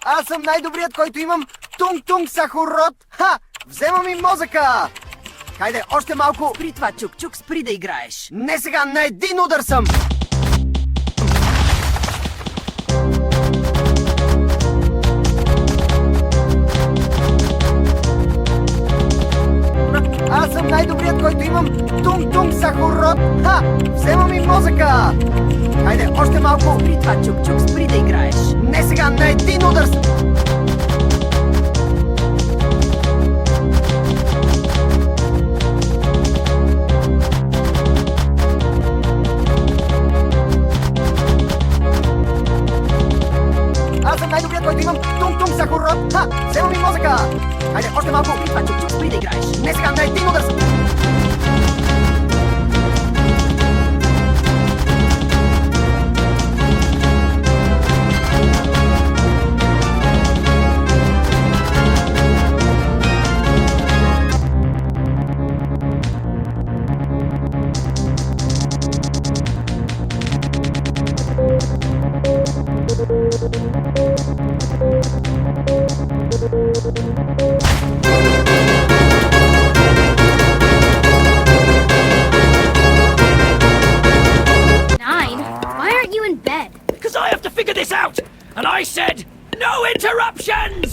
Аз съм най-добрият, който имам тунг-тунг сахарот. Ха! Вземам и мозъка! Хайде, още малко. Спри това, Чук-Чук, спри да играеш. Не сега, на един удар съм! Аз съм най-добрият, който имам тунг-тунг сахарот. Ха! Вземам и мозъка! Хайде, още малко. Спри това, Чук-Чук, спри да играеш. Не сега, на един удар съм! Аз съм най-добрият, който имам тунг-тунг сахарот. Ха! Вземам и мозъка! Хайде, още малко. Спри това, Чук-Чук, спри да играеш. Не сега, на един удар съм! Nine? Why aren't you in bed? Because I have to figure this out! And I said, no interruptions!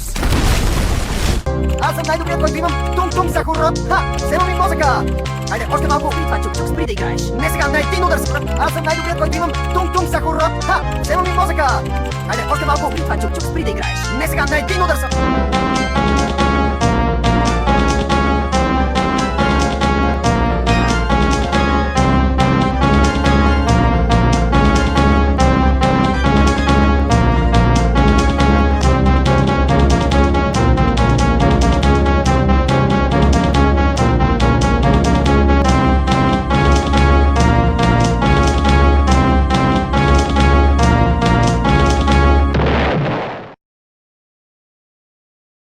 Аз съм най-добрият, който имам тунг-тунг сахарот. Ха! Вземам и мозъка! Хайде, още малко. Спри това, Чук-Чук, спри да играеш. Не сега, на един удар съм! Аз съм най-добрият, който имам тунг-тунг сахарот. Ха! Вземам и мозъка! Хайде, още малко. Спри това, Чук-Чук, спри да играеш. Не сега, на един удар съм!